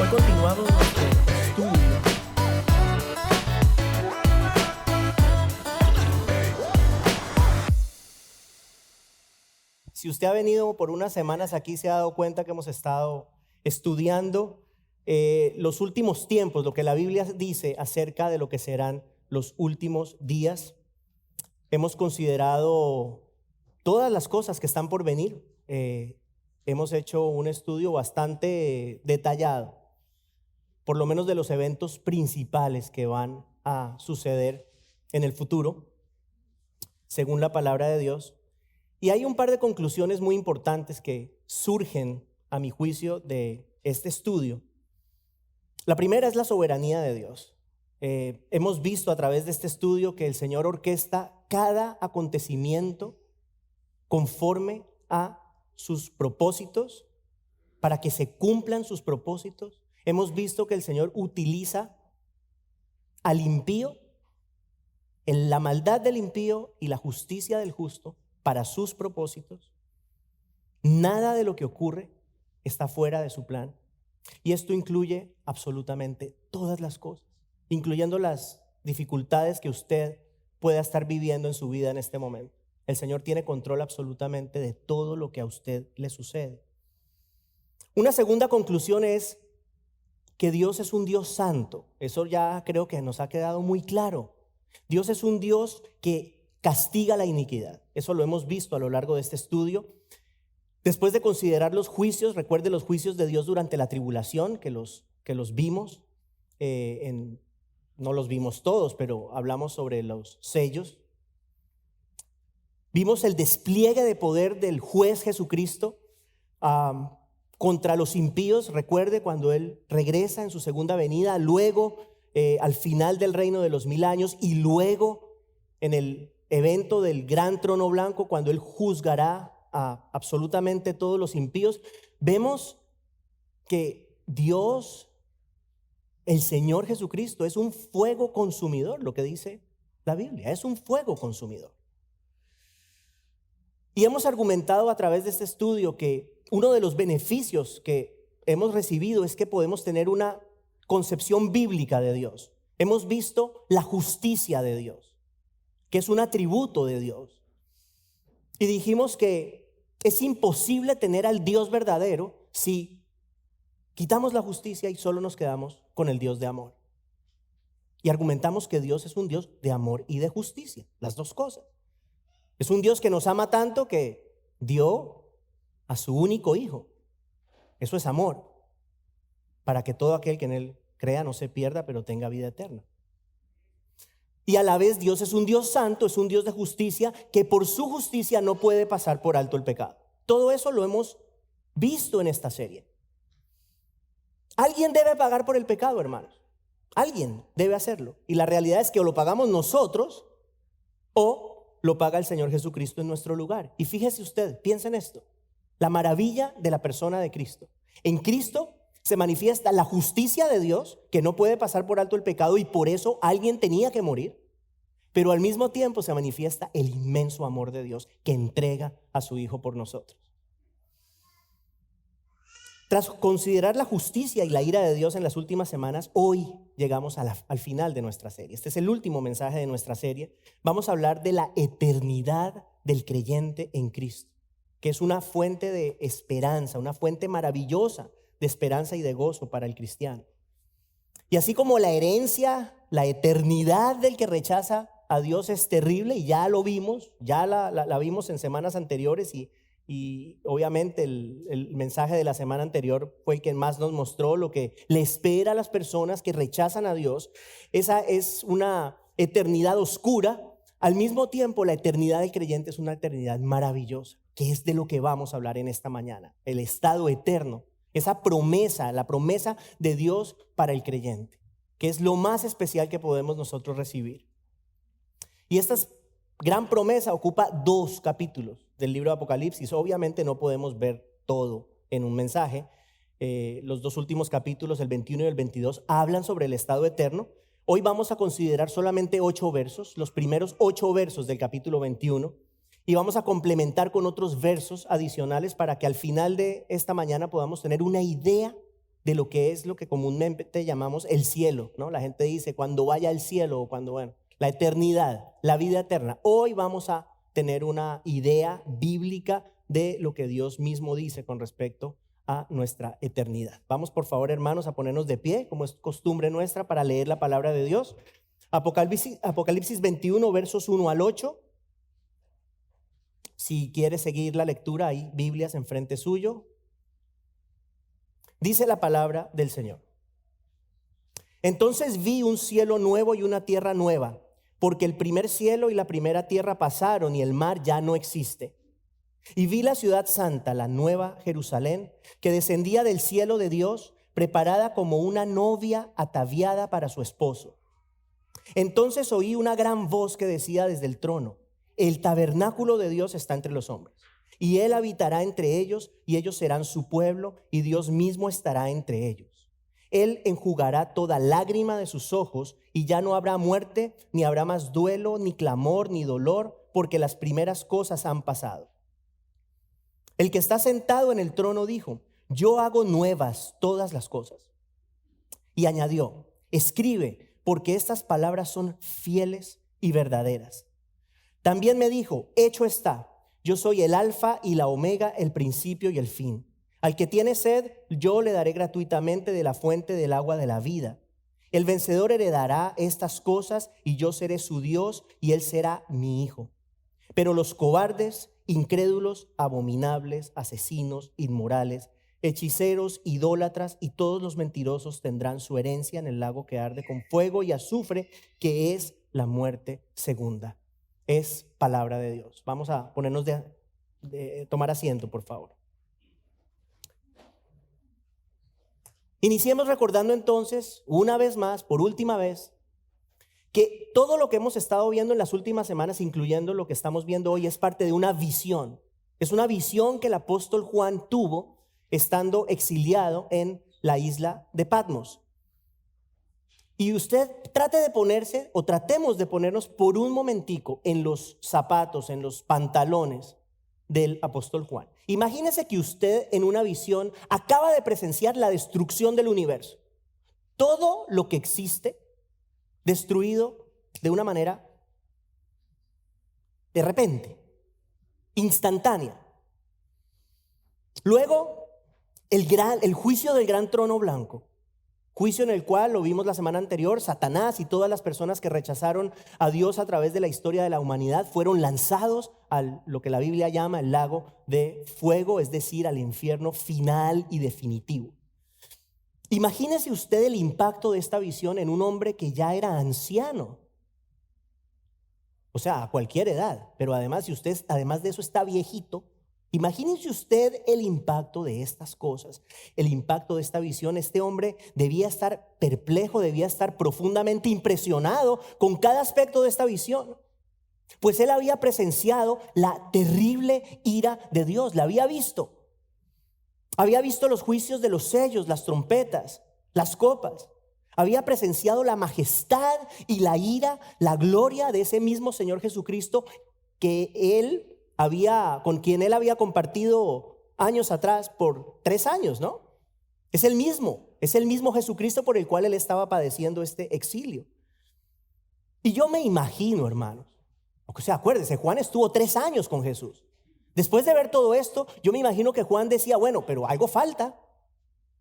Hoy continuamos nuestro estudio Si usted ha venido por unas semanas aquí, se ha dado cuenta que hemos estado estudiando los últimos tiempos, lo que la Biblia dice acerca de lo que serán los últimos días. Hemos considerado todas las cosas que están por venir. Hemos hecho un estudio bastante detallado, por lo menos de los eventos principales que van a suceder en el futuro, según la palabra de Dios. Y hay un par de conclusiones muy importantes que surgen, a mi juicio, de este estudio. La primera es la soberanía de Dios. Hemos visto a través de este estudio que el Señor orquesta cada acontecimiento conforme a sus propósitos, para que se cumplan sus propósitos. Hemos visto que el Señor utiliza al impío, en la maldad del impío y la justicia del justo, para sus propósitos. Nada de lo que ocurre está fuera de su plan. Y esto incluye absolutamente todas las cosas, incluyendo las dificultades que usted pueda estar viviendo en su vida en este momento. El Señor tiene control absolutamente de todo lo que a usted le sucede. Una segunda conclusión es que Dios es un Dios santo. Eso ya creo que nos ha quedado muy claro. Dios es un Dios que castiga la iniquidad. Eso lo hemos visto a lo largo de este estudio. Después de considerar los juicios, recuerde los juicios de Dios durante la tribulación, que los vimos, no los vimos todos, pero hablamos sobre los sellos. Vimos el despliegue de poder del juez Jesucristo contra los impíos. Recuerde cuando Él regresa en su segunda venida, luego al final del reino de los 1000 años y luego en el evento del gran trono blanco, cuando Él juzgará a absolutamente todos los impíos. Vemos que Dios, el Señor Jesucristo, es un fuego consumidor, lo que dice la Biblia, es un fuego consumidor. Y hemos argumentado a través de este estudio que uno de los beneficios que hemos recibido es que podemos tener una concepción bíblica de Dios. Hemos visto la justicia de Dios, que es un atributo de Dios. Y dijimos que es imposible tener al Dios verdadero si quitamos la justicia y solo nos quedamos con el Dios de amor. Y argumentamos que Dios es un Dios de amor y de justicia, las dos cosas. Es un Dios que nos ama tanto que dio a su único hijo. Eso es amor, para que todo aquel que en Él crea no se pierda, pero tenga vida eterna. Y a la vez Dios es un Dios santo, es un Dios de justicia, que por su justicia no puede pasar por alto el pecado. Todo eso lo hemos visto en esta serie. Alguien debe pagar por el pecado, hermanos. Alguien debe hacerlo. Y la realidad es que o lo pagamos nosotros o lo paga el Señor Jesucristo en nuestro lugar. Y fíjese usted, piensa en esto. La maravilla de la persona de Cristo. En Cristo se manifiesta la justicia de Dios, que no puede pasar por alto el pecado y por eso alguien tenía que morir. Pero al mismo tiempo se manifiesta el inmenso amor de Dios, que entrega a su Hijo por nosotros. Tras considerar la justicia y la ira de Dios en las últimas semanas, hoy llegamos al final de nuestra serie. Este es el último mensaje de nuestra serie. Vamos a hablar de la eternidad del creyente en Cristo, que es una fuente de esperanza, una fuente maravillosa de esperanza y de gozo para el cristiano. Y así como la herencia, la eternidad del que rechaza a Dios es terrible, y ya lo vimos, ya la vimos en semanas anteriores, y obviamente el mensaje de la semana anterior fue el que más nos mostró lo que le espera a las personas que rechazan a Dios. Esa es una eternidad oscura. Al mismo tiempo, la eternidad del creyente es una eternidad maravillosa, que es de lo que vamos a hablar en esta mañana, el estado eterno. Esa promesa, la promesa de Dios para el creyente, que es lo más especial que podemos nosotros recibir. Y esta gran promesa ocupa 2 capítulos del libro de Apocalipsis. Obviamente no podemos ver todo en un mensaje. Los 2 últimos capítulos, el 21 y el 22, hablan sobre el estado eterno. Hoy vamos a considerar solamente 8 versos, los primeros 8 versos del capítulo 21. Y vamos a complementar con otros versos adicionales para que al final de esta mañana podamos tener una idea de lo que es lo que comúnmente llamamos el cielo, ¿no? La gente dice cuando vaya al cielo o cuando, bueno, la eternidad, la vida eterna. Hoy vamos a tener una idea bíblica de lo que Dios mismo dice con respecto a nuestra eternidad. Vamos, por favor, hermanos, a ponernos de pie, como es costumbre nuestra, para leer la palabra de Dios. Apocalipsis 21, versos 1 al 8. Si quiere seguir la lectura, hay Biblias enfrente suyo. Dice la palabra del Señor. Entonces vi un cielo nuevo y una tierra nueva, porque el primer cielo y la primera tierra pasaron y el mar ya no existe. Y vi la ciudad santa, la nueva Jerusalén, que descendía del cielo de Dios, preparada como una novia ataviada para su esposo. Entonces oí una gran voz que decía desde el trono: el tabernáculo de Dios está entre los hombres, y Él habitará entre ellos, y ellos serán su pueblo, y Dios mismo estará entre ellos. Él enjugará toda lágrima de sus ojos, y ya no habrá muerte, ni habrá más duelo, ni clamor, ni dolor, porque las primeras cosas han pasado. El que está sentado en el trono dijo: yo hago nuevas todas las cosas. Y añadió: escribe, porque estas palabras son fieles y verdaderas. También me dijo: hecho está, yo soy el alfa y la omega, el principio y el fin. Al que tiene sed, yo le daré gratuitamente de la fuente del agua de la vida. El vencedor heredará estas cosas, y yo seré su Dios, y él será mi hijo. Pero los cobardes, incrédulos, abominables, asesinos, inmorales, hechiceros, idólatras y todos los mentirosos tendrán su herencia en el lago que arde con fuego y azufre, que es la muerte segunda. Es palabra de Dios. Vamos a ponernos de tomar asiento, por favor. Iniciemos recordando entonces, una vez más, por última vez, que todo lo que hemos estado viendo en las últimas semanas, incluyendo lo que estamos viendo hoy, es parte de una visión. Es una visión que el apóstol Juan tuvo estando exiliado en la isla de Patmos. Y usted trate de ponerse, o tratemos de ponernos por un momentico en los zapatos, en los pantalones del apóstol Juan. Imagínese que usted en una visión acaba de presenciar la destrucción del universo. Todo lo que existe destruido de una manera de repente, instantánea. Luego, el juicio del gran trono blanco. Juicio en el cual, lo vimos la semana anterior, Satanás y todas las personas que rechazaron a Dios a través de la historia de la humanidad fueron lanzados a lo que la Biblia llama el lago de fuego, es decir, al infierno final y definitivo. Imagínese usted el impacto de esta visión en un hombre que ya era anciano. O sea, a cualquier edad, pero además, si usted además de eso está viejito, imagínese usted el impacto de estas cosas, el impacto de esta visión. Este hombre debía estar perplejo, debía estar profundamente impresionado con cada aspecto de esta visión, pues él había presenciado la terrible ira de Dios, la había visto. Había visto los juicios de los sellos, las trompetas, las copas. Había presenciado la majestad y la ira, la gloria de ese mismo Señor Jesucristo con quien él había compartido años atrás por 3 años, ¿no? Es el mismo Jesucristo por el cual él estaba padeciendo este exilio. Y yo me imagino, hermanos, o sea, acuérdense, Juan estuvo 3 años con Jesús. Después de ver todo esto, yo me imagino que Juan decía: bueno, pero algo falta.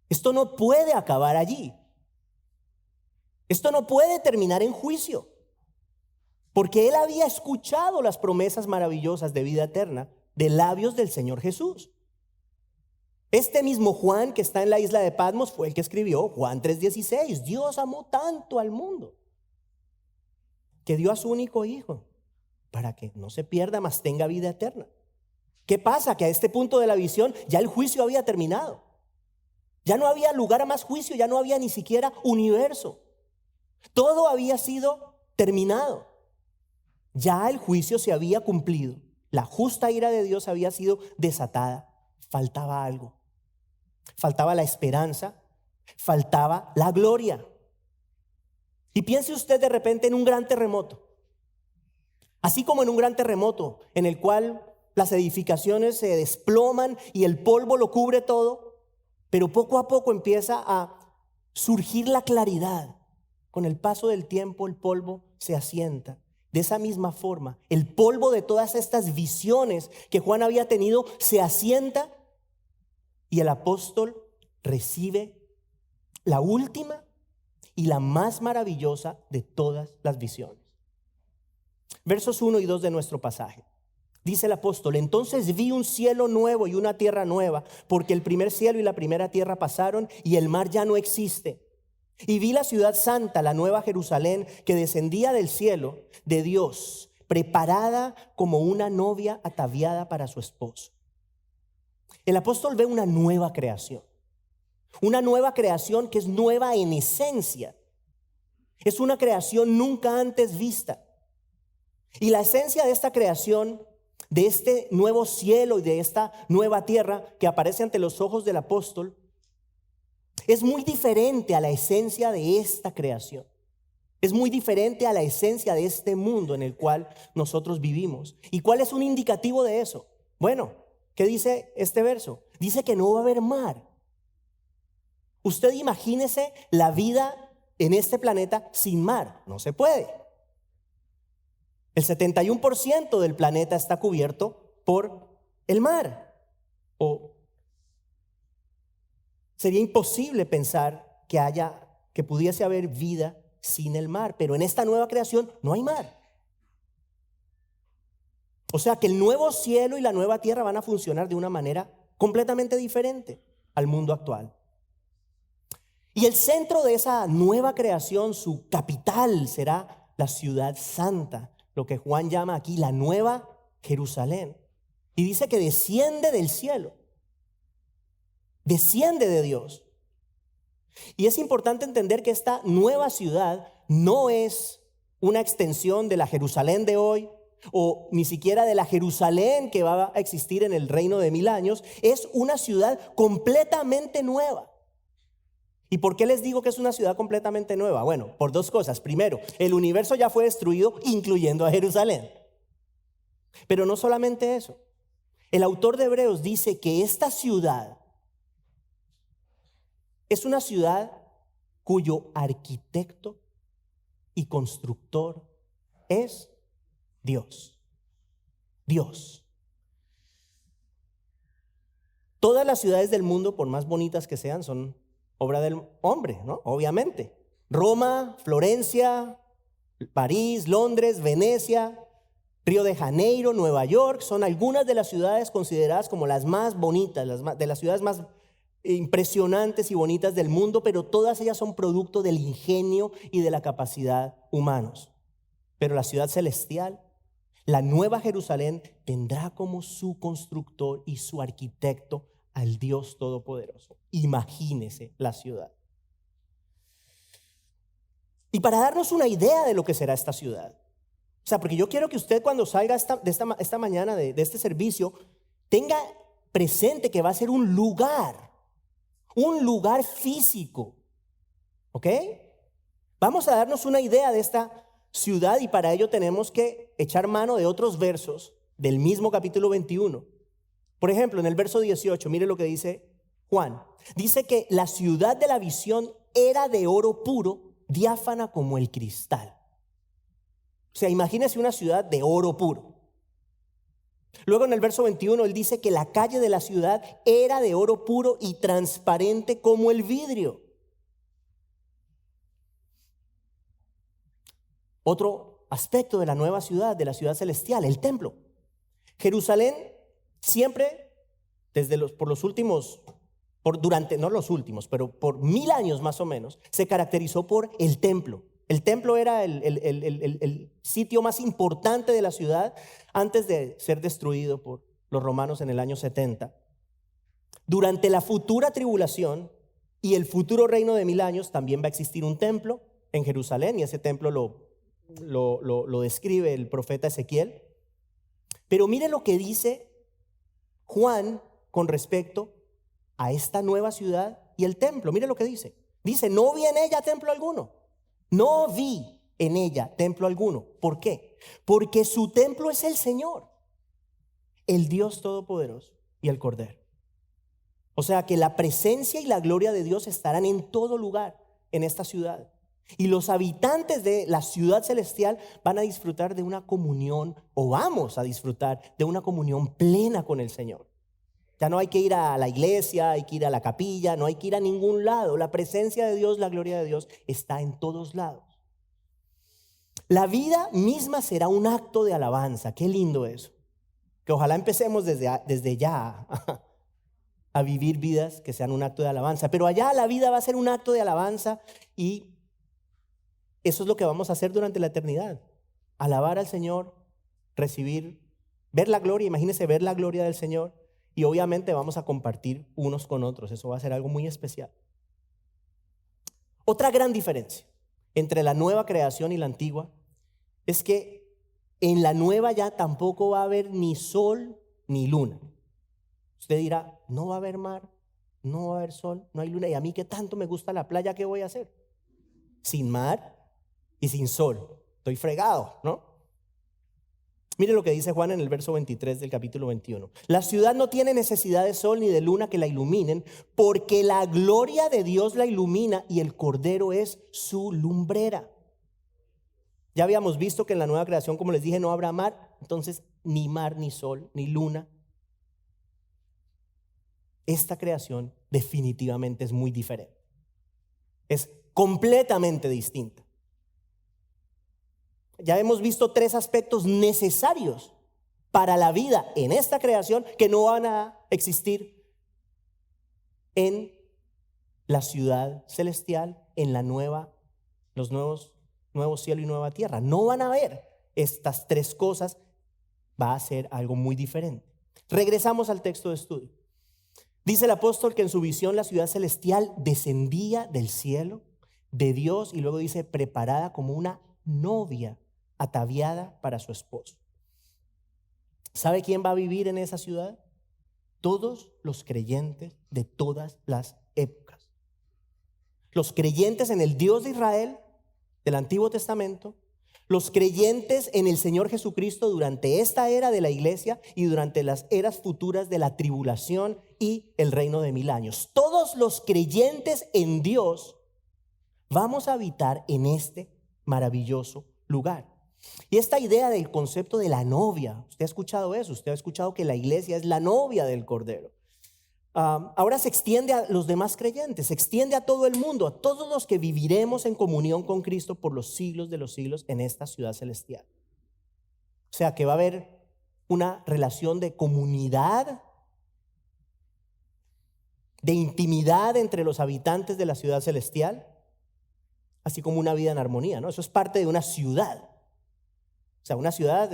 Esto no puede acabar allí. Esto no puede terminar en juicio. Porque él había escuchado las promesas maravillosas de vida eterna de labios del Señor Jesús. Este mismo Juan que está en la isla de Patmos fue el que escribió Juan 3:16. Dios amó tanto al mundo que dio a su único hijo para que no se pierda, mas tenga vida eterna. ¿Qué pasa? Que a este punto de la visión ya el juicio había terminado. Ya no había lugar a más juicio, ya no había ni siquiera universo. Todo había sido terminado. Ya el juicio se había cumplido. La justa ira de Dios había sido desatada. Faltaba algo. Faltaba la esperanza. Faltaba la gloria. Y piense usted de repente en un gran terremoto. Así como en un gran terremoto en el cual las edificaciones se desploman y el polvo lo cubre todo. Pero poco a poco empieza a surgir la claridad. Con el paso del tiempo el polvo se asienta. De esa misma forma, el polvo de todas estas visiones que Juan había tenido se asienta y el apóstol recibe la última y la más maravillosa de todas las visiones. Versos 1 y 2 de nuestro pasaje. Dice el apóstol: entonces vi un cielo nuevo y una tierra nueva, porque el primer cielo y la primera tierra pasaron y el mar ya no existe. Y vi la ciudad santa, la nueva Jerusalén, que descendía del cielo de Dios, preparada como una novia ataviada para su esposo. El apóstol ve una nueva creación que es nueva en esencia. Es una creación nunca antes vista. Y la esencia de esta creación, de este nuevo cielo y de esta nueva tierra que aparece ante los ojos del apóstol, es muy diferente a la esencia de esta creación. Es muy diferente a la esencia de este mundo en el cual nosotros vivimos. ¿Y cuál es un indicativo de eso? Bueno, ¿qué dice este verso? Dice que no va a haber mar. Usted imagínese la vida en este planeta sin mar. No se puede. El 71% del planeta está cubierto por el mar. Sería imposible pensar que pudiese haber vida sin el mar, pero en esta nueva creación no hay mar. O sea que el nuevo cielo y la nueva tierra van a funcionar de una manera completamente diferente al mundo actual. Y el centro de esa nueva creación, su capital, será la ciudad santa, lo que Juan llama aquí la nueva Jerusalén. Y dice que desciende del cielo. Desciende de Dios. Y es importante entender que esta nueva ciudad no es una extensión de la Jerusalén de hoy o ni siquiera de la Jerusalén que va a existir en el reino de 1000 años. Es una ciudad completamente nueva. ¿Y por qué les digo que es una ciudad completamente nueva? Bueno, por dos cosas. Primero, el universo ya fue destruido, incluyendo a Jerusalén. Pero no solamente eso. El autor de Hebreos dice que esta ciudad es una ciudad cuyo arquitecto y constructor es Dios. Dios. Todas las ciudades del mundo, por más bonitas que sean, son obra del hombre, ¿no? Obviamente. Roma, Florencia, París, Londres, Venecia, Río de Janeiro, Nueva York, son algunas de las ciudades consideradas como las más bonitas, de las ciudades más impresionantes y bonitas del mundo, pero todas ellas son producto del ingenio y de la capacidad humanos. Pero la ciudad celestial, la nueva Jerusalén, tendrá como su constructor y su arquitecto al Dios Todopoderoso. Imagínese la ciudad. Y para darnos una idea de lo que será esta ciudad, o sea, porque yo quiero que usted cuando salga esta mañana de este servicio, tenga presente que va a ser un lugar físico, ¿ok? Vamos a darnos una idea de esta ciudad y para ello tenemos que echar mano de otros versos del mismo capítulo 21. Por ejemplo, en el verso 18, mire lo que dice Juan. Dice que la ciudad de la visión era de oro puro, diáfana como el cristal. O sea, imagínese una ciudad de oro puro. Luego en el verso 21 él dice que la calle de la ciudad era de oro puro y transparente como el vidrio. Otro aspecto de la nueva ciudad, de la ciudad celestial, el templo. Jerusalén siempre, por 1000 años más o menos, se caracterizó por el templo. El templo era el sitio más importante de la ciudad antes de ser destruido por los romanos en el año 70. Durante la futura tribulación y el futuro reino de 1000 años también va a existir un templo en Jerusalén y ese templo lo describe el profeta Ezequiel. Pero mire lo que dice Juan con respecto a esta nueva ciudad y el templo. Mire lo que dice. Dice, no vi en ella templo alguno. No vi en ella templo alguno. ¿Por qué? Porque su templo es el Señor, el Dios Todopoderoso y el Cordero. O sea que la presencia y la gloria de Dios estarán en todo lugar en esta ciudad. Y los habitantes de la ciudad celestial van a disfrutar de una comunión, o vamos a disfrutar de una comunión plena con el Señor. Ya no hay que ir a la iglesia, hay que ir a la capilla, no hay que ir a ningún lado. La presencia de Dios, la gloria de Dios está en todos lados. La vida misma será un acto de alabanza. Qué lindo eso. Que ojalá empecemos desde ya a vivir vidas que sean un acto de alabanza. Pero allá la vida va a ser un acto de alabanza y eso es lo que vamos a hacer durante la eternidad. Alabar al Señor, ver la gloria, imagínense ver la gloria del Señor. Y obviamente vamos a compartir unos con otros. Eso va a ser algo muy especial. Otra gran diferencia entre la nueva creación y la antigua es que en la nueva ya tampoco va a haber ni sol ni luna. Usted dirá, no va a haber mar, no va a haber sol, no hay luna. Y a mí que tanto me gusta la playa, ¿qué voy a hacer? Sin mar y sin sol. Estoy fregado, ¿no? Mire lo que dice Juan en el verso 23 del capítulo 21. La ciudad no tiene necesidad de sol ni de luna que la iluminen, porque la gloria de Dios la ilumina y el Cordero es su lumbrera. Ya habíamos visto que en la nueva creación, como les dije, no habrá mar, entonces ni mar, ni sol, ni luna. Esta creación definitivamente es muy diferente. Es completamente distinta. Ya hemos visto 3 aspectos necesarios para la vida en esta creación que no van a existir en la ciudad celestial, en los nuevos cielos y nueva tierra. No van a ver estas 3 cosas, va a ser algo muy diferente. Regresamos al texto de estudio. Dice el apóstol que en su visión la ciudad celestial descendía del cielo de Dios y luego dice preparada como una novia ataviada para su esposo. ¿Sabe quién va a vivir en esa ciudad? Todos los creyentes de todas las épocas. Los creyentes en el Dios de Israel del Antiguo Testamento, los creyentes en el Señor Jesucristo durante esta era de la iglesia y durante las eras futuras de la tribulación y el reino de 1000 años. Todos los creyentes en Dios vamos a habitar en este maravilloso lugar. Y esta idea del concepto de la novia, usted ha escuchado eso, usted ha escuchado que la iglesia es la novia del Cordero. Ahora se extiende a los demás creyentes, se extiende a todo el mundo, a todos los que viviremos en comunión con Cristo por los siglos de los siglos en esta ciudad celestial. O sea que va a haber una relación de comunidad, de intimidad entre los habitantes de la ciudad celestial, así como una vida en armonía, ¿no? Eso es parte de una ciudad. O sea, una ciudad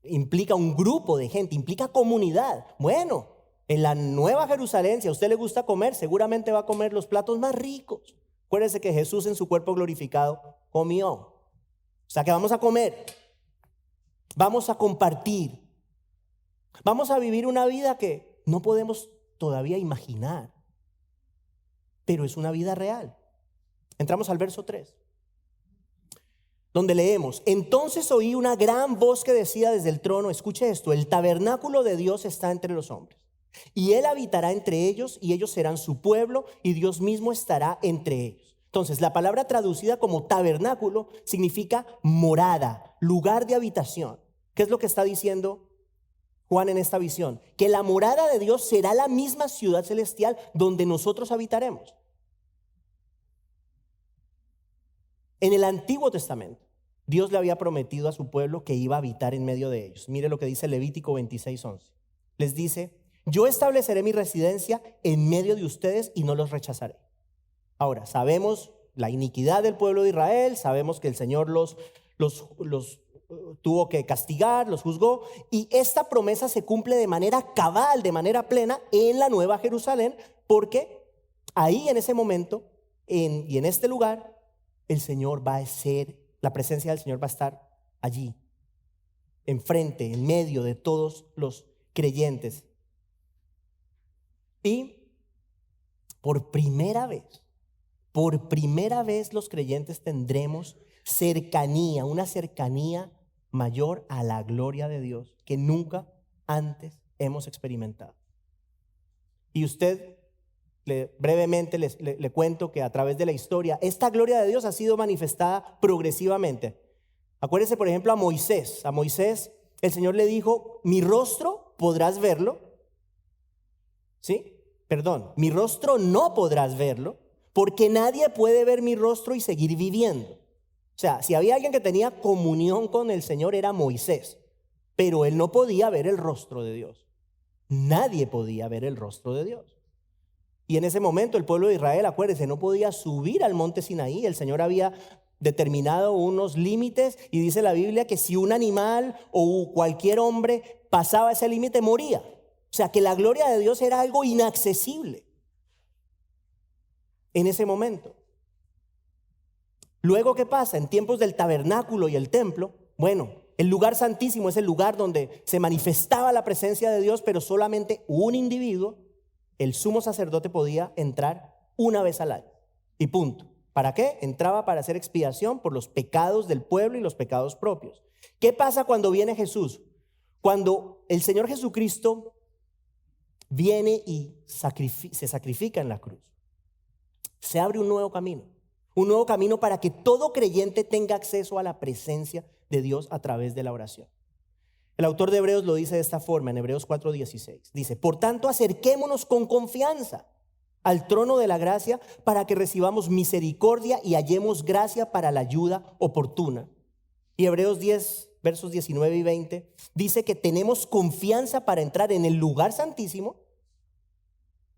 implica un grupo de gente, implica comunidad. Bueno, en la Nueva Jerusalén, si a usted le gusta comer, seguramente va a comer los platos más ricos. Acuérdese que Jesús en su cuerpo glorificado comió. O sea que vamos a comer, vamos a compartir, vamos a vivir una vida que no podemos todavía imaginar, pero es una vida real. Entramos al verso 3. Donde leemos, entonces oí una gran voz que decía desde el trono, escuche esto, el tabernáculo de Dios está entre los hombres, y Él habitará entre ellos, y ellos serán su pueblo, y Dios mismo estará entre ellos. Entonces, la palabra traducida como tabernáculo significa morada, lugar de habitación. ¿Qué es lo que está diciendo Juan en esta visión? Que la morada de Dios será la misma ciudad celestial donde nosotros habitaremos. En el Antiguo Testamento, Dios le había prometido a su pueblo que iba a habitar en medio de ellos. Mire lo que dice Levítico 26:11. Les dice, yo estableceré mi residencia en medio de ustedes y no los rechazaré. Ahora, sabemos la iniquidad del pueblo de Israel, sabemos que el Señor los tuvo que castigar, los juzgó, y esta promesa se cumple de manera cabal, de manera plena en la Nueva Jerusalén, porque ahí en ese momento y en este lugar, el Señor va a ser, la presencia del Señor va a estar allí, enfrente, en medio de todos los creyentes. Y por primera vez los creyentes tendremos cercanía, una cercanía mayor a la gloria de Dios que nunca antes hemos experimentado. Y usted, brevemente le cuento que a través de la historia, esta gloria de Dios ha sido manifestada progresivamente. Acuérdese, por ejemplo, a Moisés. A Moisés el Señor le dijo, mi rostro podrás verlo. ¿Sí? Perdón, mi rostro no podrás verlo, porque nadie puede ver mi rostro y seguir viviendo. O sea, si había alguien que tenía comunión con el Señor era Moisés, pero él no podía ver el rostro de Dios. Nadie podía ver el rostro de Dios. Y en ese momento el pueblo de Israel, acuérdense, no podía subir al monte Sinaí. El Señor había determinado unos límites y dice la Biblia que si un animal o cualquier hombre pasaba ese límite, moría. O sea, que la gloria de Dios era algo inaccesible en ese momento. Luego, ¿qué pasa? En tiempos del tabernáculo y el templo, bueno, el lugar santísimo es el lugar donde se manifestaba la presencia de Dios, pero solamente un individuo, el sumo sacerdote, podía entrar una vez al año. Y punto. ¿Para qué? Entraba para hacer expiación por los pecados del pueblo y los pecados propios. ¿Qué pasa cuando viene Jesús? Cuando el Señor Jesucristo viene y se sacrifica en la cruz, se abre un nuevo camino para que todo creyente tenga acceso a la presencia de Dios a través de la oración. El autor de Hebreos lo dice de esta forma en Hebreos 4:16. Dice, por tanto acerquémonos con confianza al trono de la gracia para que recibamos misericordia y hallemos gracia para la ayuda oportuna. Y Hebreos 10, versos 19 y 20 dice que tenemos confianza para entrar en el lugar santísimo.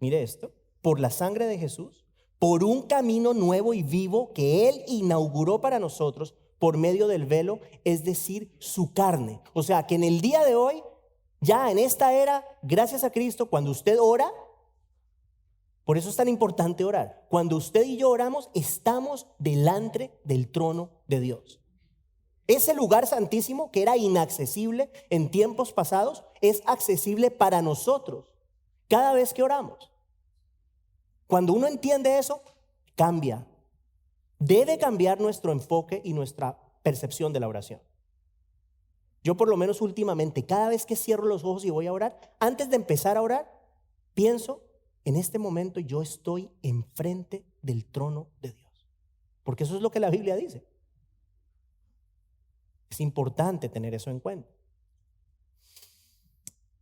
Mire esto, por la sangre de Jesús, por un camino nuevo y vivo que Él inauguró para nosotros por medio del velo, es decir, su carne. O sea, que en el día de hoy, ya en esta era, gracias a Cristo, cuando usted ora, por eso es tan importante orar. Cuando usted y yo oramos, estamos delante del trono de Dios. Ese lugar santísimo que era inaccesible en tiempos pasados, es accesible para nosotros cada vez que oramos. Cuando uno entiende eso, cambia. Debe cambiar nuestro enfoque y nuestra percepción de la oración. Yo por lo menos últimamente, cada vez que cierro los ojos y voy a orar, antes de empezar a orar, pienso, en este momento yo estoy enfrente del trono de Dios. Porque eso es lo que la Biblia dice. Es importante tener eso en cuenta.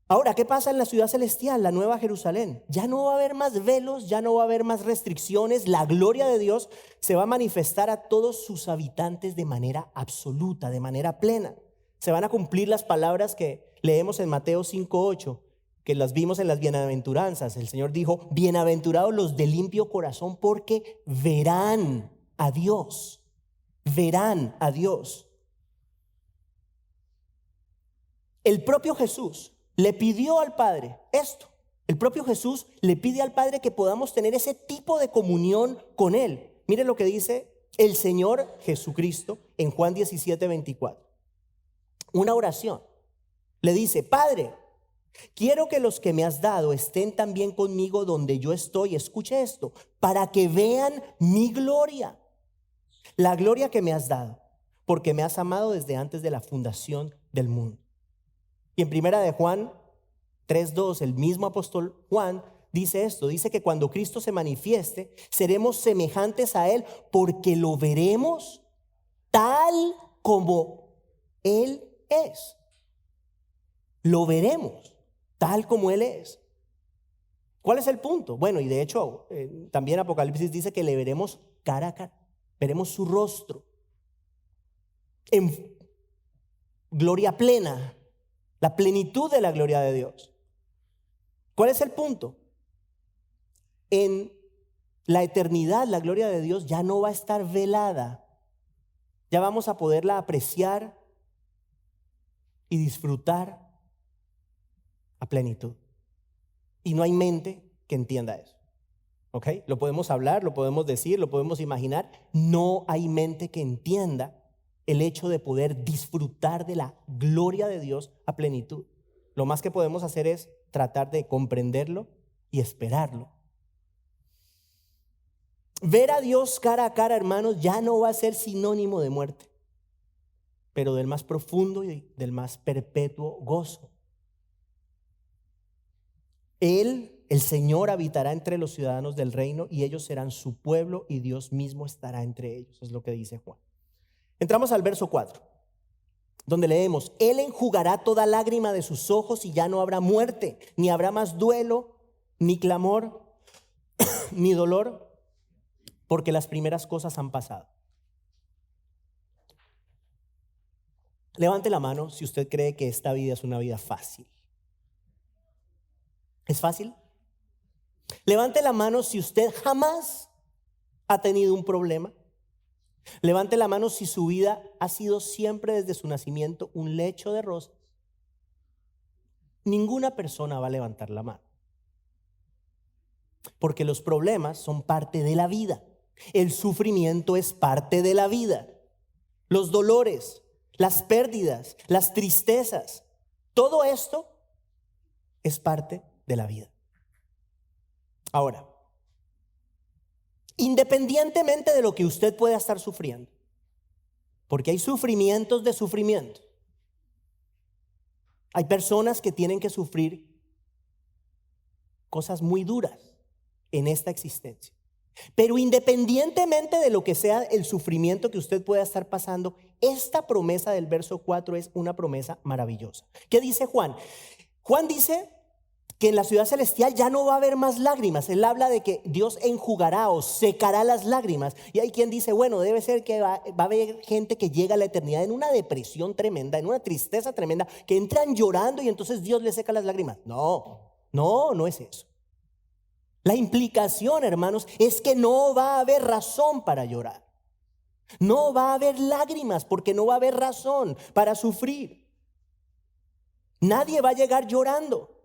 Ahora, ¿qué pasa en la ciudad celestial, la nueva Jerusalén? Ya no va a haber más velos, ya no va a haber más restricciones. La gloria de Dios se va a manifestar a todos sus habitantes de manera absoluta, de manera plena. Se van a cumplir las palabras que leemos en Mateo 5:8, que las vimos en las bienaventuranzas. El Señor dijo, bienaventurados los de limpio corazón, porque verán a Dios. Verán a Dios. El propio Jesús le pidió al Padre esto. El propio Jesús le pide al Padre que podamos tener ese tipo de comunión con Él. Mire lo que dice el Señor Jesucristo en Juan 17:24. Una oración. Le dice, Padre, quiero que los que me has dado estén también conmigo donde yo estoy. Escuche esto, para que vean mi gloria. La gloria que me has dado, porque me has amado desde antes de la fundación del mundo. Y en primera de Juan 3:2, el mismo apóstol Juan dice esto, dice que cuando Cristo se manifieste, seremos semejantes a Él porque lo veremos tal como Él es. Lo veremos tal como Él es. ¿Cuál es el punto? Bueno, y de hecho, también Apocalipsis dice que le veremos cara a cara, veremos su rostro en gloria plena. La plenitud de la gloria de Dios. ¿Cuál es el punto? En la eternidad, la gloria de Dios ya no va a estar velada. Ya vamos a poderla apreciar y disfrutar a plenitud. Y no hay mente que entienda eso. ¿Ok? Lo podemos hablar, lo podemos decir, lo podemos imaginar. No hay mente que entienda el hecho de poder disfrutar de la gloria de Dios a plenitud. Lo más que podemos hacer es tratar de comprenderlo y esperarlo. Ver a Dios cara a cara, hermanos, ya no va a ser sinónimo de muerte, pero del más profundo y del más perpetuo gozo. Él El Señor habitará entre los ciudadanos del reino y ellos serán su pueblo y Dios mismo estará entre ellos. Es lo que dice Juan. Entramos al verso 4, donde leemos: Él enjugará toda lágrima de sus ojos y ya no habrá muerte, ni habrá más duelo, ni clamor, ni dolor, porque las primeras cosas han pasado. Levante la mano si usted cree que esta vida es una vida fácil. ¿Es fácil? Levante la mano si usted jamás ha tenido un problema. Levante la mano si su vida ha sido siempre desde su nacimiento un lecho de rosas. Ninguna persona va a levantar la mano, porque los problemas son parte de la vida. El sufrimiento es parte de la vida. Los dolores, las pérdidas, las tristezas, todo esto es parte de la vida. Ahora, independientemente de lo que usted pueda estar sufriendo, porque hay sufrimientos de sufrimiento, hay personas que tienen que sufrir cosas muy duras en esta existencia. Pero independientemente de lo que sea el sufrimiento que usted pueda estar pasando, esta promesa del verso 4 es una promesa maravillosa. ¿Qué dice Juan? Juan dice que en la ciudad celestial ya no va a haber más lágrimas. Él habla de que Dios enjugará o secará las lágrimas. Y hay quien dice, bueno, debe ser que va a haber gente que llega a la eternidad en una depresión tremenda, en una tristeza tremenda, que entran llorando y entonces Dios les seca las lágrimas. No es eso. La implicación, hermanos, es que no va a haber razón para llorar. No va a haber lágrimas porque no va a haber razón para sufrir. Nadie va a llegar llorando.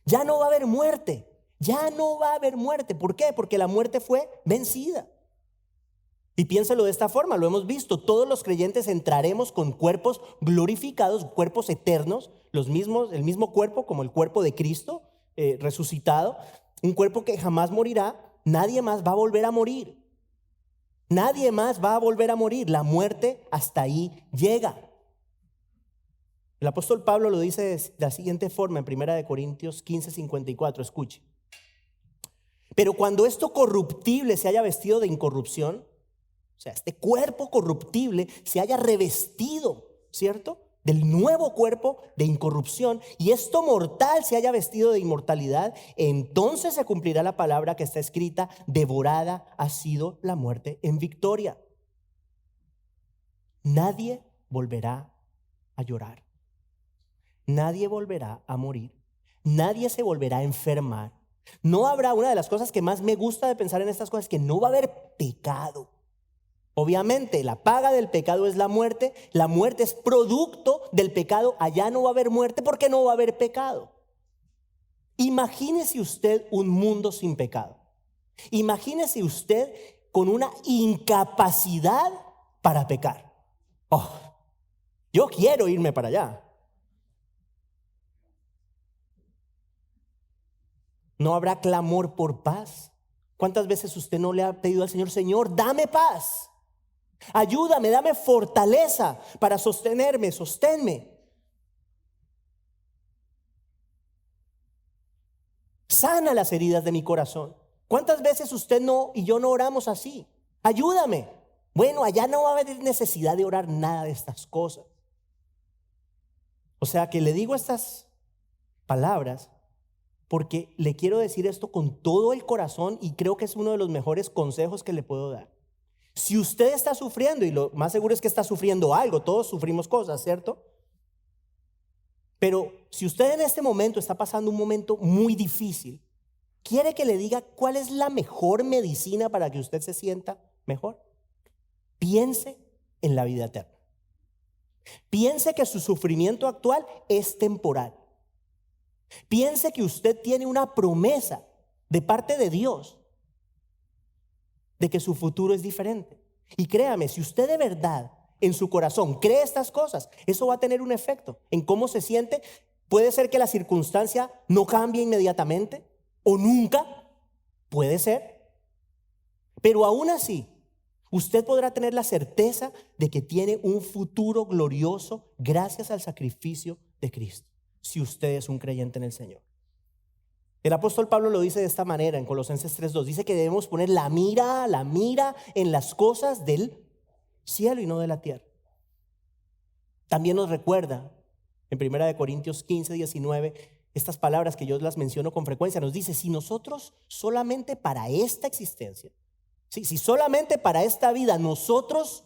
Ya no va a haber muerte. Ya no va a haber muerte. ¿Por qué? Porque la muerte fue vencida. Y piénselo de esta forma, lo hemos visto. Todos los creyentes entraremos con cuerpos glorificados, cuerpos eternos, el mismo cuerpo como el cuerpo de Cristo resucitado. Un cuerpo que jamás morirá. Nadie más va a volver a morir. Nadie más va a volver a morir. La muerte hasta ahí llega. El apóstol Pablo lo dice de la siguiente forma en 1 Corintios 15:54. Escuche. Pero cuando esto corruptible se haya vestido de incorrupción, o sea, este cuerpo corruptible se haya revestido, ¿cierto?, del nuevo cuerpo de incorrupción, y esto mortal se haya vestido de inmortalidad, entonces se cumplirá la palabra que está escrita: devorada ha sido la muerte en victoria. Nadie volverá a llorar. Nadie volverá a morir. Nadie se volverá a enfermar. No habrá, una de las cosas que más me gusta de pensar en estas cosas es que no va a haber pecado. Obviamente, la paga del pecado es la muerte. La muerte es producto del pecado. Allá no va a haber muerte porque no va a haber pecado. Imagínese usted un mundo sin pecado. Imagínese usted con una incapacidad para pecar. Yo quiero irme para allá. No habrá clamor por paz. ¿Cuántas veces usted no le ha pedido al Señor: Señor, dame paz? Ayúdame, dame fortaleza para sostenerme, sosténme. Sana las heridas de mi corazón. ¿Cuántas veces usted y yo no oramos así? Ayúdame. Bueno, allá no va a haber necesidad de orar nada de estas cosas. O sea que le digo estas palabras porque le quiero decir esto con todo el corazón y creo que es uno de los mejores consejos que le puedo dar. Si usted está sufriendo, y lo más seguro es que está sufriendo algo, todos sufrimos cosas, ¿cierto? Pero si usted en este momento está pasando un momento muy difícil, ¿quiere que le diga cuál es la mejor medicina para que usted se sienta mejor? Piense en la vida eterna. Piense que su sufrimiento actual es temporal. Piense que usted tiene una promesa de parte de Dios de que su futuro es diferente. Y créame, si usted de verdad en su corazón cree estas cosas, eso va a tener un efecto en cómo se siente. Puede ser que la circunstancia no cambie inmediatamente o nunca, puede ser, pero aún así usted podrá tener la certeza de que tiene un futuro glorioso gracias al sacrificio de Cristo, si usted es un creyente en el Señor. El apóstol Pablo lo dice de esta manera en Colosenses 3:2. Dice que debemos poner la mira en las cosas del cielo y no de la tierra. También nos recuerda en 1 Corintios 15:19 estas palabras que yo las menciono con frecuencia. Nos dice, si nosotros solamente para esta existencia, si solamente para esta vida nosotros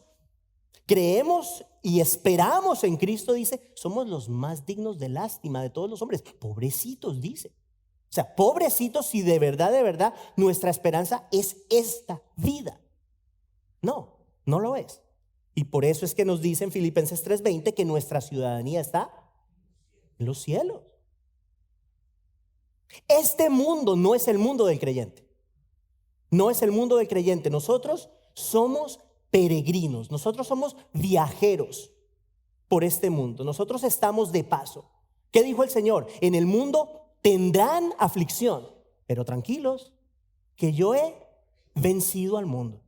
creemos y esperamos en Cristo, dice, somos los más dignos de lástima de todos los hombres. Pobrecitos, dice. O sea, pobrecitos si de verdad, nuestra esperanza es esta vida. No, no lo es. Y por eso es que nos dice en Filipenses 3:20 que nuestra ciudadanía está en los cielos. Este mundo no es el mundo del creyente. No es el mundo del creyente. Nosotros somos peregrinos. Nosotros somos viajeros por este mundo. Nosotros estamos de paso. ¿Qué dijo el Señor? En el mundo tendrán aflicción, pero tranquilos, que yo he vencido al mundo.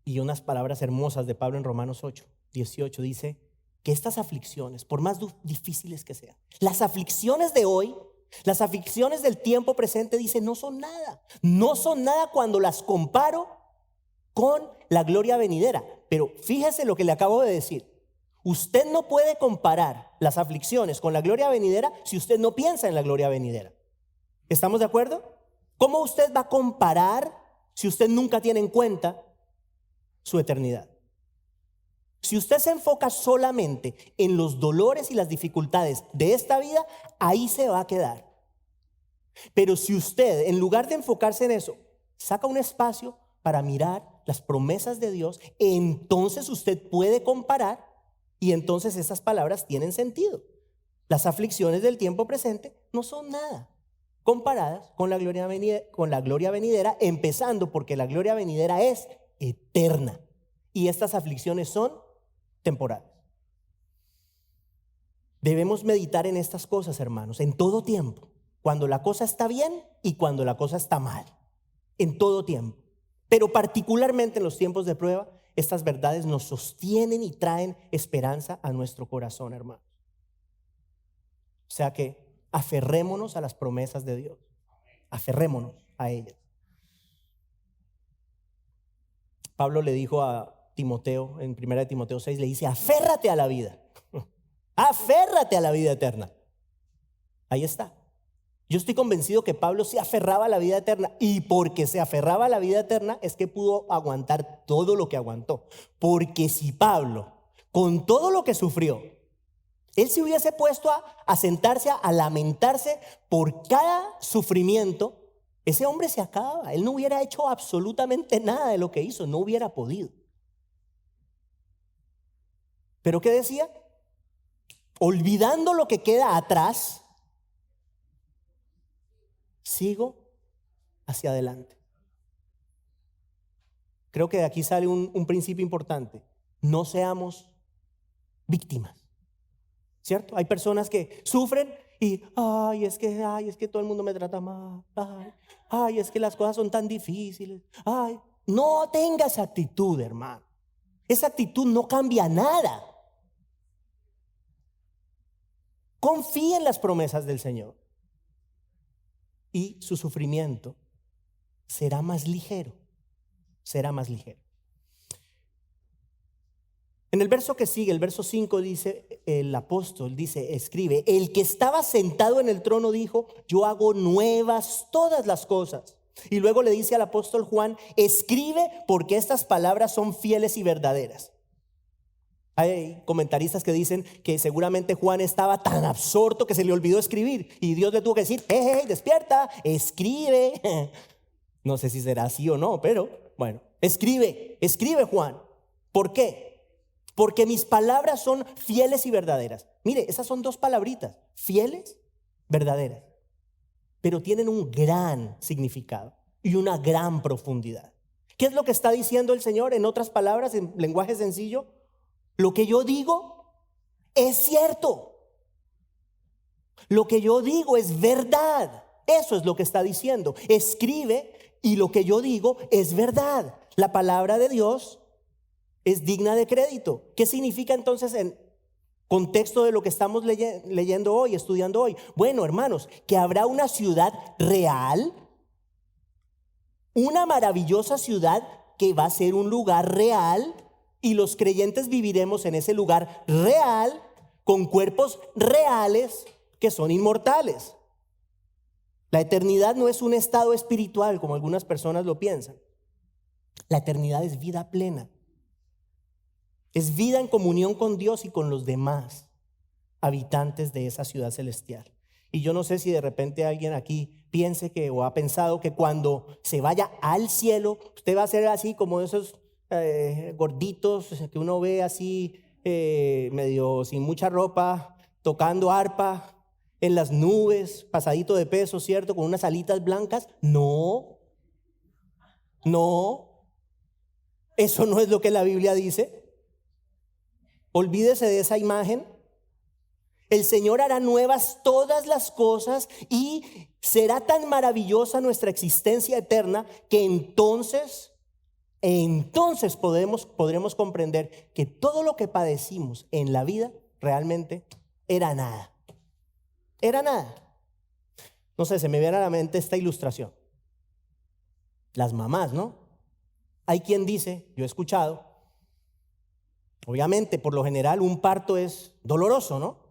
Y unas palabras hermosas de Pablo en Romanos 8:18 dice que estas aflicciones, por más difíciles que sean, las aflicciones de hoy, las aflicciones del tiempo presente, dice, no son nada. No son nada cuando las comparo con la gloria venidera. Pero fíjese lo que le acabo de decir. Usted no puede comparar las aflicciones con la gloria venidera si usted no piensa en la gloria venidera. ¿Estamos de acuerdo? ¿Cómo usted va a comparar si usted nunca tiene en cuenta su eternidad? Si usted se enfoca solamente en los dolores y las dificultades de esta vida, ahí se va a quedar. Pero si usted, en lugar de enfocarse en eso, saca un espacio para mirar las promesas de Dios, entonces usted puede comparar y entonces estas palabras tienen sentido. Las aflicciones del tiempo presente no son nada comparadas con la gloria venidera, empezando porque la gloria venidera es eterna y estas aflicciones son temporales. Debemos meditar en estas cosas, hermanos, en todo tiempo, cuando la cosa está bien y cuando la cosa está mal, en todo tiempo. Pero particularmente en los tiempos de prueba, estas verdades nos sostienen y traen esperanza a nuestro corazón, hermanos. O sea que aferrémonos a las promesas de Dios, aferrémonos a ellas. Pablo le dijo a Timoteo, en 1 Timoteo 6, le dice, aférrate a la vida, aférrate a la vida eterna. Ahí está. Yo estoy convencido que Pablo se aferraba a la vida eterna y porque se aferraba a la vida eterna es que pudo aguantar todo lo que aguantó. Porque si Pablo, con todo lo que sufrió, él se hubiese puesto a sentarse, a lamentarse por cada sufrimiento, ese hombre se acaba. Él no hubiera hecho absolutamente nada de lo que hizo, no hubiera podido. ¿Pero qué decía? Olvidando lo que queda atrás, sigo hacia adelante. Creo que de aquí sale un principio importante. No seamos víctimas, ¿cierto? Hay personas que sufren y, es que todo el mundo me trata mal. Es que las cosas son tan difíciles. No tenga esa actitud, hermano. Esa actitud no cambia nada. Confía en las promesas del Señor. Y su sufrimiento será más ligero, será más ligero. En el verso que sigue, el verso 5 dice, el apóstol escribe, el que estaba sentado en el trono dijo, yo hago nuevas todas las cosas. Y luego le dice al apóstol Juan, escribe porque estas palabras son fieles y verdaderas. Hay comentaristas que dicen que seguramente Juan estaba tan absorto que se le olvidó escribir y Dios le tuvo que decir, hey, despierta, escribe. No sé si será así o no, pero bueno, escribe Juan. ¿Por qué? Porque mis palabras son fieles y verdaderas. Mire, esas son dos palabritas, fieles, verdaderas, pero tienen un gran significado y una gran profundidad. ¿Qué es lo que está diciendo el Señor? En otras palabras, en lenguaje sencillo, lo que yo digo es cierto. Lo que yo digo es verdad. Eso es lo que está diciendo. Escribe y lo que yo digo es verdad. La palabra de Dios es digna de crédito. ¿Qué significa entonces Contexto de lo que estamos leyendo hoy, estudiando hoy. Bueno, hermanos, que habrá una ciudad real, una maravillosa ciudad que va a ser un lugar real y los creyentes viviremos en ese lugar real con cuerpos reales que son inmortales. La eternidad no es un estado espiritual como algunas personas lo piensan. La eternidad es vida plena. Es vida en comunión con Dios y con los demás habitantes de esa ciudad celestial. Y yo no sé si de repente alguien aquí piense que o ha pensado que cuando se vaya al cielo, usted va a ser así como esos gorditos que uno ve así medio sin mucha ropa, tocando arpa en las nubes, pasadito de peso, ¿cierto? Con unas alitas blancas. No, eso no es lo que la Biblia dice. Olvídese de esa imagen. El Señor hará nuevas todas las cosas y será tan maravillosa nuestra existencia eterna que entonces podremos comprender que todo lo que padecimos en la vida realmente era nada. Era nada. No sé, se me viene a la mente esta ilustración. Las mamás, ¿no? Hay quien dice, yo he escuchado, obviamente por lo general un parto es doloroso, ¿no?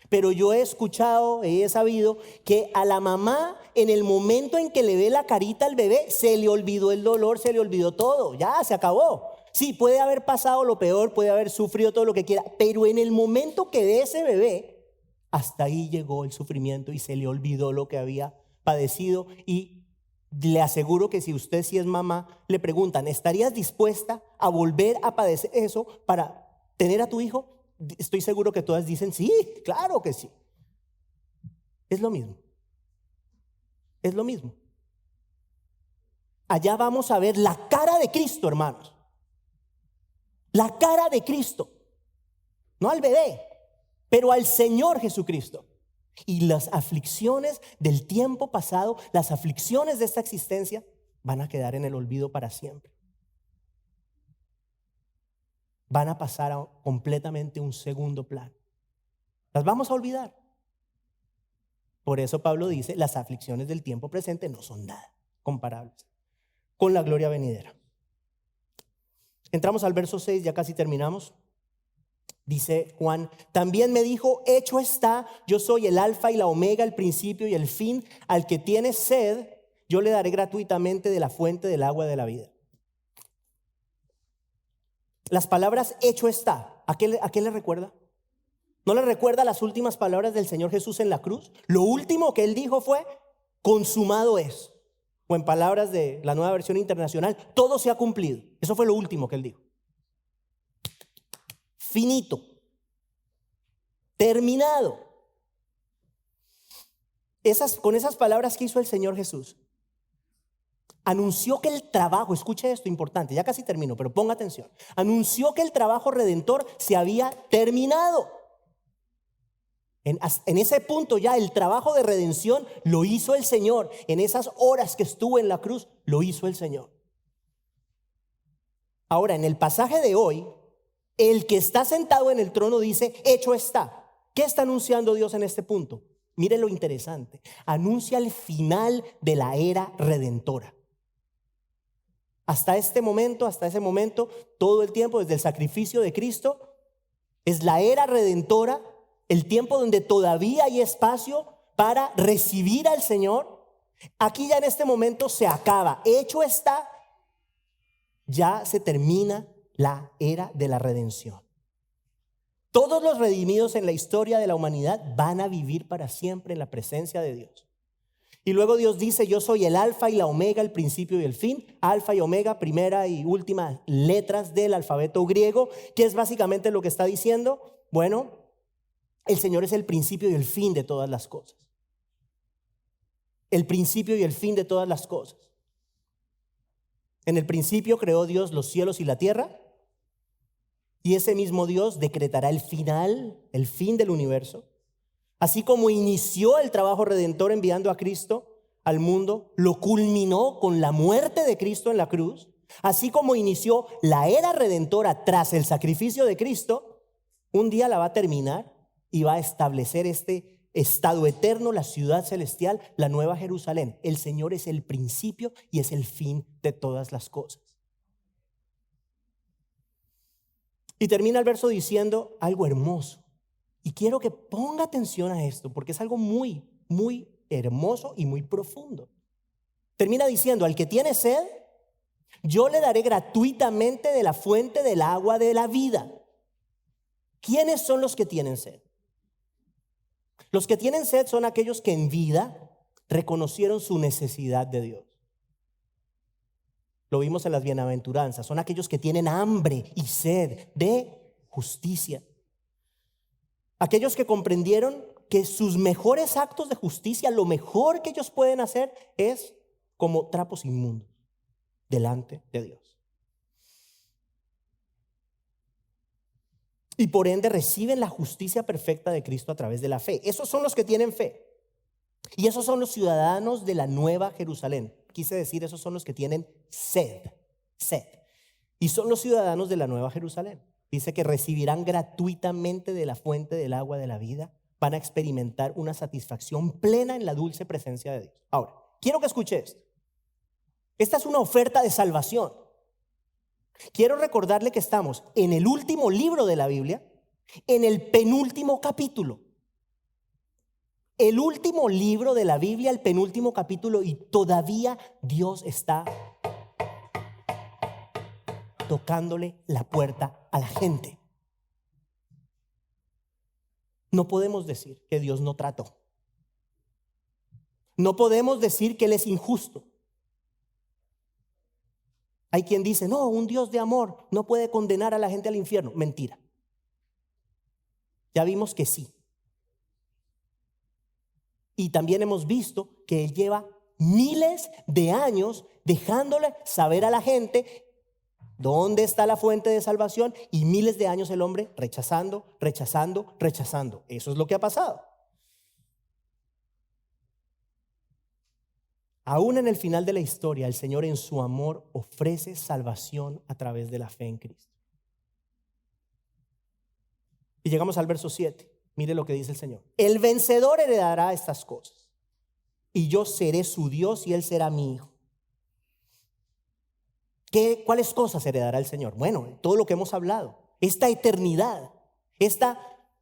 Pero yo he escuchado, he sabido que a la mamá en el momento en que le ve la carita al bebé se le olvidó el dolor, se le olvidó todo, ya se acabó. Sí, puede haber pasado lo peor, puede haber sufrido todo lo que quiera, pero en el momento que ve ese bebé, hasta ahí llegó el sufrimiento y se le olvidó lo que había padecido. Y le aseguro que si usted sí es mamá, le preguntan, ¿estarías dispuesta a volver a padecer eso para tener a tu hijo? Estoy seguro que todas dicen, sí, claro que sí. Es lo mismo. Es lo mismo. Allá vamos a ver la cara de Cristo, hermanos. La cara de Cristo. No al bebé, pero al Señor Jesucristo. Y las aflicciones del tiempo pasado, las aflicciones de esta existencia, van a quedar en el olvido para siempre. Van a pasar a completamente un segundo plano. Las vamos a olvidar. Por eso Pablo dice, las aflicciones del tiempo presente no son nada comparables con la gloria venidera. Entramos al verso 6, ya casi terminamos. Dice Juan, también me dijo, hecho está, yo soy el alfa y la omega, el principio y el fin. Al que tiene sed, yo le daré gratuitamente de la fuente del agua de la vida. Las palabras hecho está, ¿a qué le recuerda? ¿No le recuerda las últimas palabras del Señor Jesús en la cruz? Lo último que Él dijo fue, consumado es. O en palabras de la Nueva Versión Internacional, todo se ha cumplido. Eso fue lo último que Él dijo. Finito. Terminado. Con esas palabras que hizo el Señor Jesús, anunció que el trabajo, escuche esto importante, ya casi termino, pero ponga atención. Anunció que el trabajo redentor se había terminado. En ese punto ya el trabajo de redención lo hizo el Señor. En esas horas que estuvo en la cruz, lo hizo el Señor. Ahora, en el pasaje de hoy, el que está sentado en el trono dice, hecho está. ¿Qué está anunciando Dios en este punto? Mire lo interesante. Anuncia el final de la era redentora. Hasta ese momento, todo el tiempo, desde el sacrificio de Cristo, es la era redentora, el tiempo donde todavía hay espacio para recibir al Señor. Aquí ya en este momento se acaba. Hecho está, ya se termina la era de la redención. Todos los redimidos en la historia de la humanidad van a vivir para siempre en la presencia de Dios. Y luego Dios dice, yo soy el alfa y la omega, el principio y el fin. Alfa y omega, primera y última letras del alfabeto griego. ¿Qué es básicamente lo que está diciendo? Bueno, el Señor es el principio y el fin de todas las cosas. El principio y el fin de todas las cosas. En el principio creó Dios los cielos y la tierra. Y ese mismo Dios decretará el fin del universo. Así como inició el trabajo redentor enviando a Cristo al mundo, lo culminó con la muerte de Cristo en la cruz. Así como inició la era redentora tras el sacrificio de Cristo, un día la va a terminar y va a establecer este estado eterno, la ciudad celestial, la nueva Jerusalén. El Señor es el principio y es el fin de todas las cosas. Y termina el verso diciendo algo hermoso. Y quiero que ponga atención a esto, porque es algo muy, muy hermoso y muy profundo. Termina diciendo, al que tiene sed, yo le daré gratuitamente de la fuente del agua de la vida. ¿Quiénes son los que tienen sed? Los que tienen sed son aquellos que en vida reconocieron su necesidad de Dios. Lo vimos en las bienaventuranzas. Son aquellos que tienen hambre y sed de justicia. Aquellos que comprendieron que sus mejores actos de justicia, lo mejor que ellos pueden hacer es como trapos inmundos delante de Dios. Y por ende reciben la justicia perfecta de Cristo a través de la fe. Esos son los que tienen fe. Y esos son los ciudadanos de la nueva Jerusalén. Quise decir, esos son los que tienen sed. Y son los ciudadanos de la nueva Jerusalén. Dice que recibirán gratuitamente de la fuente del agua de la vida. Van a experimentar una satisfacción plena en la dulce presencia de Dios. Ahora, quiero que escuche esto. Esta es una oferta de salvación. Quiero recordarle que estamos en el último libro de la Biblia, en el penúltimo capítulo. El último libro de la Biblia, el penúltimo capítulo, y todavía Dios está tocándole la puerta a la gente. No podemos decir que Dios no trató. No podemos decir que Él es injusto. Hay quien dice, no, un Dios de amor no puede condenar a la gente al infierno. Mentira. Ya vimos que sí. Y también hemos visto que Él lleva miles de años dejándole saber a la gente dónde está la fuente de salvación, y miles de años el hombre rechazando. Eso es lo que ha pasado. Aún en el final de la historia, el Señor en su amor ofrece salvación a través de la fe en Cristo. Y llegamos al verso 7. Mire lo que dice el Señor. El vencedor heredará estas cosas, y yo seré su Dios y él será mi hijo. ¿Cuáles cosas heredará el Señor? Bueno, todo lo que hemos hablado. Esta eternidad, esta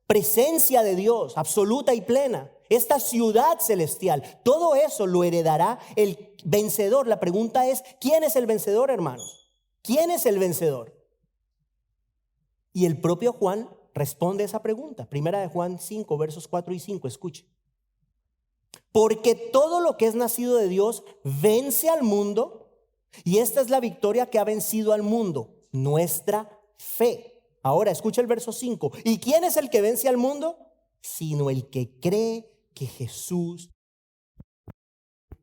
presencia de Dios absoluta y plena, esta ciudad celestial, todo eso lo heredará el vencedor. La pregunta es, ¿quién es el vencedor, hermanos? ¿Quién es el vencedor? Y el propio Juan responde esa pregunta. Primera de Juan 5, versos 4 y 5, escuche. Porque todo lo que es nacido de Dios vence al mundo, y esta es la victoria que ha vencido al mundo, nuestra fe. Ahora escucha el verso 5. ¿Y quién es el que vence al mundo? Sino el que cree que Jesús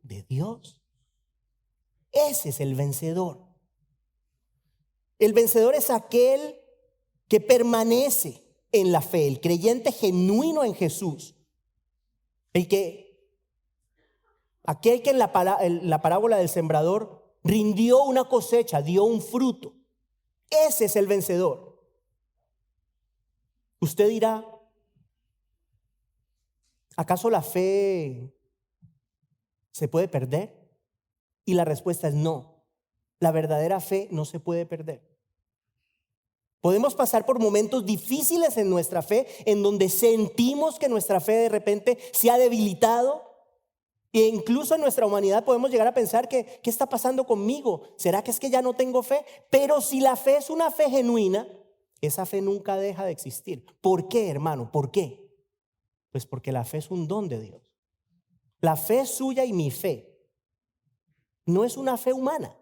de Dios. Ese es el vencedor. El vencedor es aquel que permanece en la fe, el creyente genuino en Jesús. Aquel que en la parábola del sembrador rindió una cosecha, dio un fruto. Ese es el vencedor. Usted dirá, ¿acaso la fe se puede perder? Y la respuesta es no. La verdadera fe no se puede perder. Podemos pasar por momentos difíciles en nuestra fe, en donde sentimos que nuestra fe de repente se ha debilitado. E incluso en nuestra humanidad podemos llegar a pensar que, ¿qué está pasando conmigo? ¿Será que es que ya no tengo fe? Pero si la fe es una fe genuina, esa fe nunca deja de existir. ¿Por qué, hermano? ¿Por qué? Pues porque la fe es un don de Dios. La fe es suya y mi fe no es una fe humana.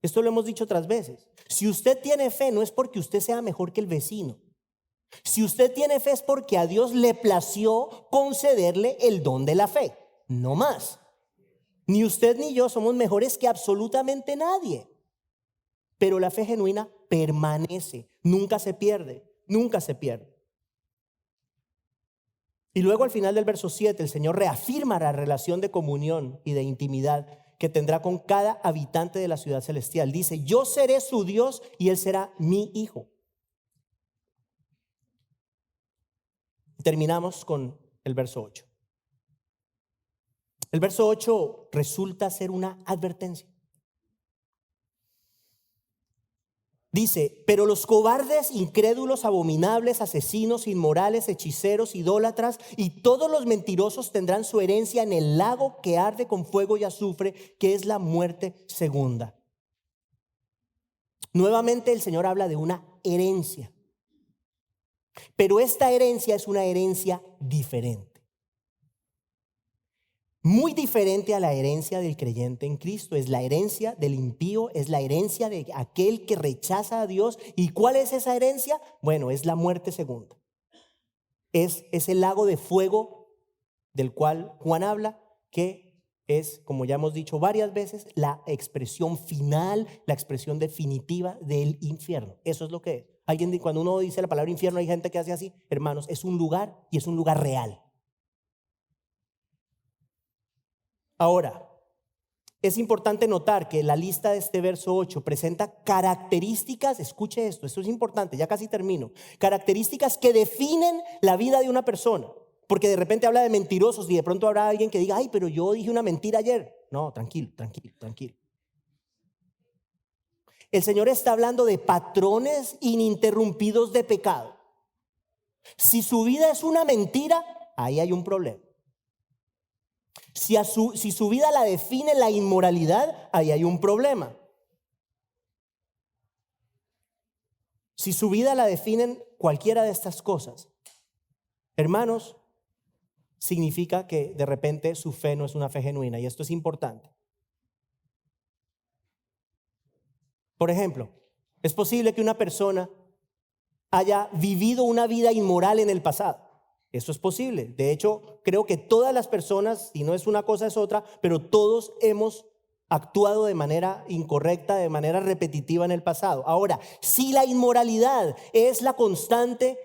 Esto lo hemos dicho otras veces. Si usted tiene fe, no es porque usted sea mejor que el vecino. Si usted tiene fe es porque a Dios le plació concederle el don de la fe, no más. Ni usted ni yo somos mejores que absolutamente nadie. Pero la fe genuina permanece, nunca se pierde, nunca se pierde. Y luego al final del verso 7 el Señor reafirma la relación de comunión y de intimidad que tendrá con cada habitante de la ciudad celestial. Dice, yo seré su Dios y él será mi hijo. Terminamos con el verso 8. El verso 8 resulta ser una advertencia. Dice, pero los cobardes, incrédulos, abominables, asesinos, inmorales, hechiceros, idólatras y todos los mentirosos tendrán su herencia en el lago que arde con fuego y azufre, que es la muerte segunda. Nuevamente el Señor habla de una herencia, pero esta herencia es una herencia diferente. Muy diferente a la herencia del creyente en Cristo. Es la herencia del impío, es la herencia de aquel que rechaza a Dios. ¿Y cuál es esa herencia? Bueno, es la muerte segunda. Es el lago de fuego del cual Juan habla, que es, como ya hemos dicho varias veces, la expresión final, la expresión definitiva del infierno. Eso es lo que es. Cuando uno dice la palabra infierno, hay gente que hace así. Hermanos, es un lugar y es un lugar real. Ahora, es importante notar que la lista de este verso 8 presenta características, escuche esto es importante, ya casi termino, características que definen la vida de una persona, porque de repente habla de mentirosos y de pronto habrá alguien que diga, ay, pero yo dije una mentira ayer. No, tranquilo. El Señor está hablando de patrones ininterrumpidos de pecado. Si su vida es una mentira, ahí hay un problema. Si su vida la define la inmoralidad, ahí hay un problema. Si su vida la definen cualquiera de estas cosas, hermanos, significa que de repente su fe no es una fe genuina, y esto es importante. Por ejemplo, es posible que una persona haya vivido una vida inmoral en el pasado. Eso es posible. De hecho, creo que todas las personas, si no es una cosa es otra, pero todos hemos actuado de manera incorrecta, de manera repetitiva en el pasado. Ahora, si la inmoralidad es la constante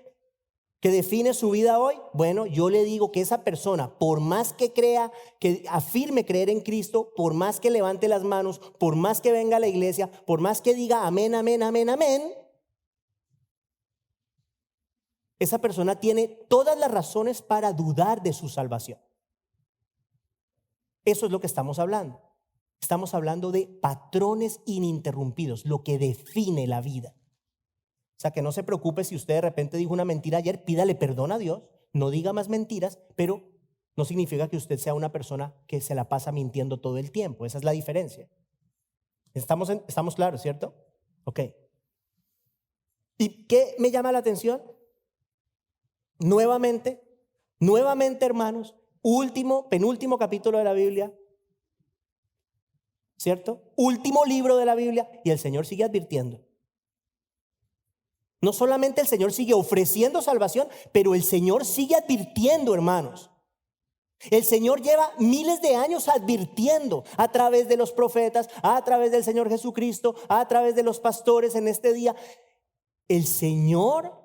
que define su vida hoy, bueno, yo le digo que esa persona, por más que crea, que afirme creer en Cristo, por más que levante las manos, por más que venga a la iglesia, por más que diga amén, amén, amén, amén, esa persona tiene todas las razones para dudar de su salvación. Eso es lo que estamos hablando. Estamos hablando de patrones ininterrumpidos, lo que define la vida. O sea, que no se preocupe si usted de repente dijo una mentira ayer, pídale perdón a Dios, no diga más mentiras, pero no significa que usted sea una persona que se la pasa mintiendo todo el tiempo. Esa es la diferencia. ¿Estamos claros, cierto? Ok. ¿Y qué me llama la atención? Nuevamente, hermanos, penúltimo capítulo de la Biblia, ¿cierto? Último libro de la Biblia, y el Señor sigue advirtiendo. No solamente el Señor sigue ofreciendo salvación, pero el Señor sigue advirtiendo, hermanos. El Señor lleva miles de años advirtiendo a través de los profetas, a través del Señor Jesucristo, a través de los pastores en este día. El Señor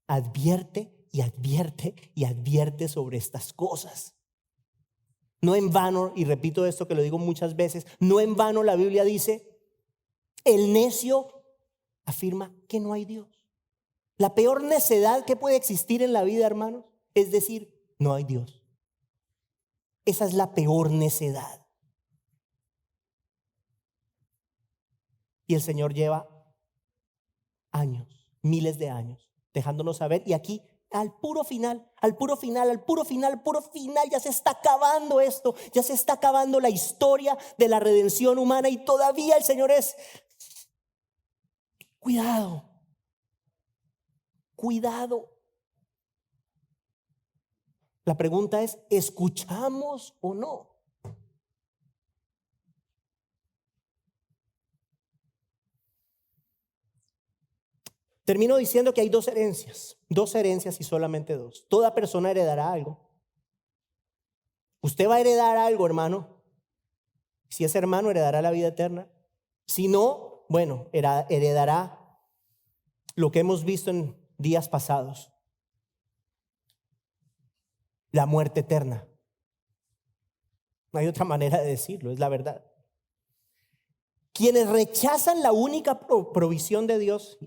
advierte y advierte y advierte sobre estas cosas. No en vano, y repito esto que lo digo muchas veces, no en vano la Biblia dice, el necio afirma que no hay Dios. La peor necedad que puede existir en la vida, hermanos, es decir, no hay Dios. Esa es la peor necedad. Y el Señor lleva años, miles de años, dejándonos saber, y aquí al puro final, ya se está acabando esto, ya se está acabando la historia de la redención humana, y todavía el Señor es, cuidado. La pregunta es, ¿escuchamos o no? Termino diciendo que hay dos herencias y solamente dos. Toda persona heredará algo. Usted va a heredar algo, hermano. Si es hermano, heredará la vida eterna. Si no, bueno, heredará lo que hemos visto en días pasados: la muerte eterna. No hay otra manera de decirlo, es la verdad. Quienes rechazan la única provisión de Dios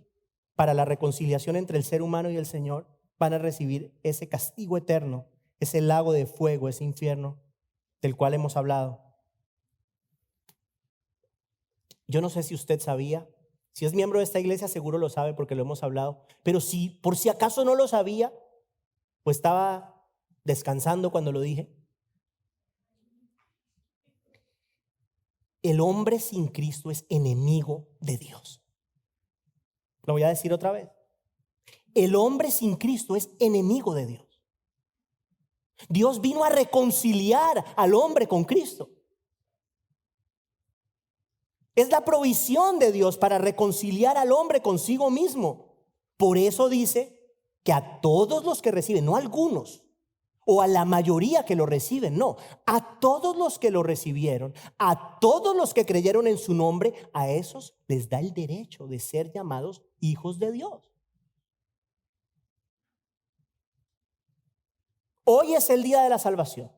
para la reconciliación entre el ser humano y el Señor, van a recibir ese castigo eterno, ese lago de fuego, ese infierno del cual hemos hablado. Yo no sé si usted sabía, si es miembro de esta iglesia seguro lo sabe porque lo hemos hablado, pero si por si acaso no lo sabía, pues estaba descansando cuando lo dije. El hombre sin Cristo es enemigo de Dios. Lo voy a decir otra vez. El hombre sin Cristo es enemigo de Dios. Dios vino a reconciliar al hombre con Cristo. Es la provisión de Dios para reconciliar al hombre consigo mismo. Por eso dice que a todos los que reciben, no a algunos, o a la mayoría que lo reciben, no, a todos los que lo recibieron, a todos los que creyeron en su nombre, a esos les da el derecho de ser llamados hijos de Dios. Hoy es el día de la salvación.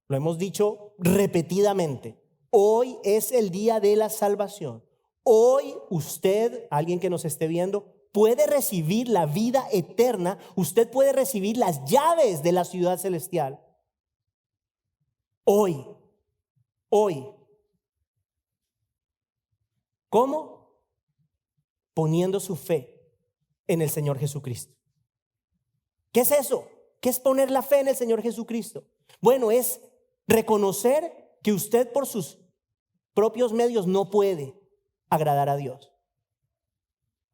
Lo hemos dicho repetidamente. Hoy es el día de la salvación. Hoy usted, alguien que nos esté viendo, puede recibir la vida eterna. Usted puede recibir las llaves de la ciudad celestial. Hoy. ¿Cómo? Poniendo su fe en el Señor Jesucristo. ¿Qué es eso? ¿Qué es poner la fe en el Señor Jesucristo? Bueno, es reconocer que usted por sus propios medios no puede agradar a Dios.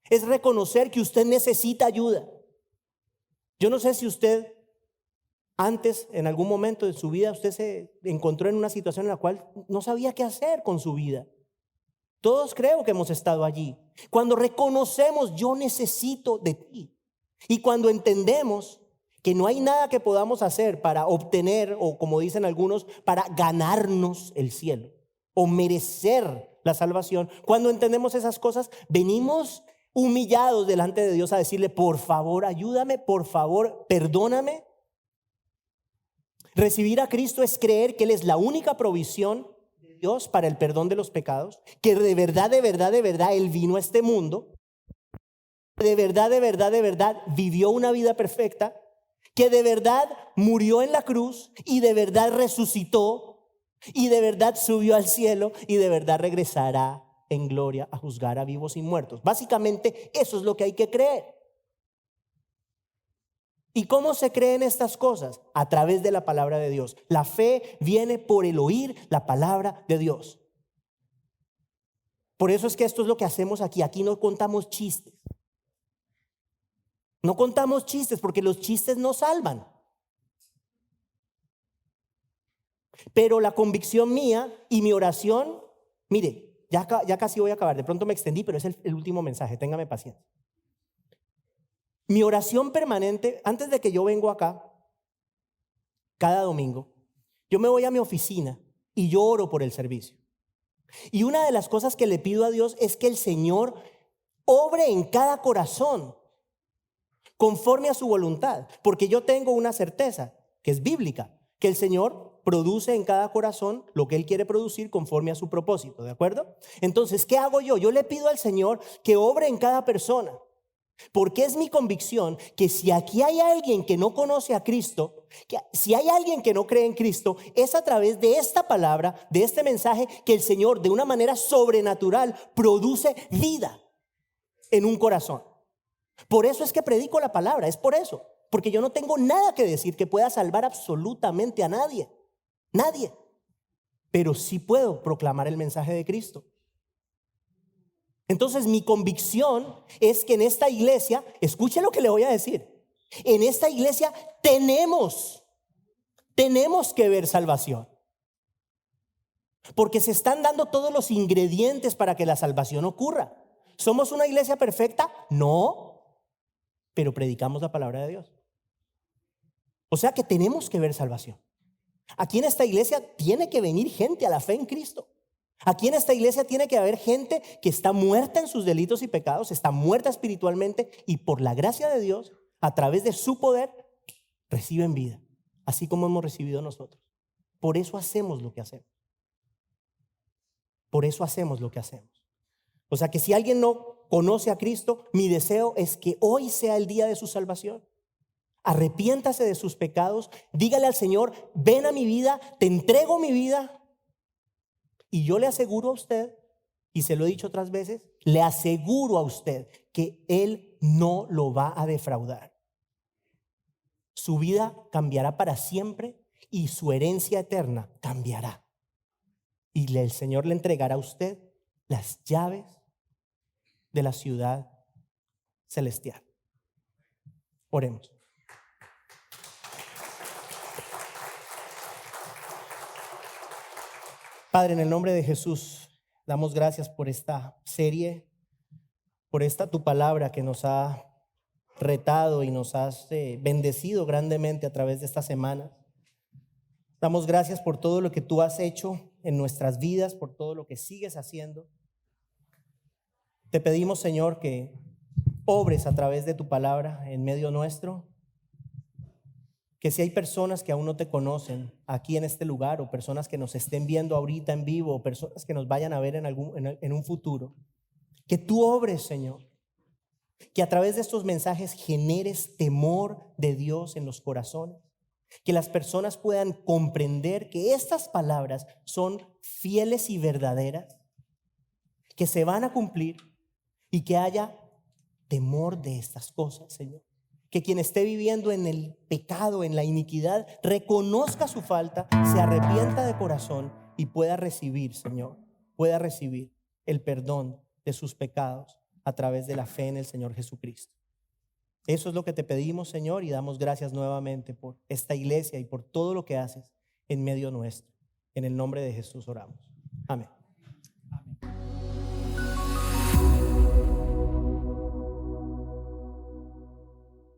Es reconocer que usted necesita ayuda. Yo no sé si usted antes, en algún momento de su vida, usted se encontró en una situación en la cual no sabía qué hacer con su vida. Todos creo que hemos estado allí. Cuando reconocemos, yo necesito de ti. Y cuando entendemos que no hay nada que podamos hacer para obtener, o como dicen algunos, para ganarnos el cielo o merecer la salvación. Cuando entendemos esas cosas, venimos humillados delante de Dios a decirle, por favor, ayúdame, por favor, perdóname. Recibir a Cristo es creer que Él es la única provisión de Dios para el perdón de los pecados, que de verdad, Él vino a este mundo, de verdad, vivió una vida perfecta, que de verdad murió en la cruz y de verdad resucitó y de verdad subió al cielo y de verdad regresará en gloria a juzgar a vivos y muertos. Básicamente eso es lo que hay que creer. ¿Y cómo se creen estas cosas? A través de la palabra de Dios. La fe viene por el oír la palabra de Dios. Por eso es que esto es lo que hacemos aquí. Aquí no contamos chistes. No contamos chistes porque los chistes no salvan. Pero la convicción mía y mi oración, mire, ya casi voy a acabar. De pronto me extendí, pero es el último mensaje. Téngame paciencia. Mi oración permanente, antes de que yo vengo acá, cada domingo, yo me voy a mi oficina y yo oro por el servicio. Y una de las cosas que le pido a Dios es que el Señor obre en cada corazón conforme a su voluntad, porque yo tengo una certeza que es bíblica, que el Señor produce en cada corazón lo que Él quiere producir conforme a su propósito, ¿de acuerdo? Entonces, ¿qué hago yo? Yo le pido al Señor que obre en cada persona, porque es mi convicción que si aquí hay alguien que no conoce a Cristo, que si hay alguien que no cree en Cristo, es a través de esta palabra, de este mensaje, que el Señor de una manera sobrenatural produce vida en un corazón. Por eso es que predico la palabra, es por eso. Porque yo no tengo nada que decir que pueda salvar absolutamente a nadie. Nadie. Pero sí puedo proclamar el mensaje de Cristo. Entonces mi convicción es que en esta iglesia, escuche lo que le voy a decir. En esta iglesia tenemos que ver salvación. Porque se están dando todos los ingredientes para que la salvación ocurra. ¿Somos una iglesia perfecta? No. Pero predicamos la palabra de Dios. O sea que tenemos que ver salvación. Aquí en esta iglesia tiene que venir gente a la fe en Cristo. Aquí en esta iglesia tiene que haber gente que está muerta en sus delitos y pecados, está muerta espiritualmente y por la gracia de Dios, a través de su poder, reciben vida, así como hemos recibido nosotros. Por eso hacemos lo que hacemos. Por eso hacemos lo que hacemos. O sea que si alguien no conoce a Cristo, mi deseo es que hoy sea el día de su salvación. Arrepiéntase de sus pecados, dígale al Señor, ven a mi vida, te entrego mi vida. Y yo le aseguro a usted, y se lo he dicho otras veces, le aseguro a usted que Él no lo va a defraudar. Su vida cambiará para siempre y su herencia eterna cambiará. Y el Señor le entregará a usted las llaves de la ciudad celestial. Oremos. Padre, en el nombre de Jesús, damos gracias por esta serie, por esta tu palabra que nos ha retado y nos has bendecido grandemente a través de esta semana. Damos gracias por todo lo que tú has hecho en nuestras vidas, por todo lo que sigues haciendo. Te pedimos, Señor, que obres a través de tu palabra en medio nuestro. Que si hay personas que aún no te conocen aquí en este lugar, o personas que nos estén viendo ahorita en vivo, o personas que nos vayan a ver en un futuro, que tú obres, Señor. Que a través de estos mensajes generes temor de Dios en los corazones. Que las personas puedan comprender que estas palabras son fieles y verdaderas, que se van a cumplir y que haya temor de estas cosas, Señor. Que quien esté viviendo en el pecado, en la iniquidad, reconozca su falta, se arrepienta de corazón y pueda recibir, Señor, pueda recibir el perdón de sus pecados a través de la fe en el Señor Jesucristo. Eso es lo que te pedimos, Señor, y damos gracias nuevamente por esta iglesia y por todo lo que haces en medio nuestro. En el nombre de Jesús oramos. Amén.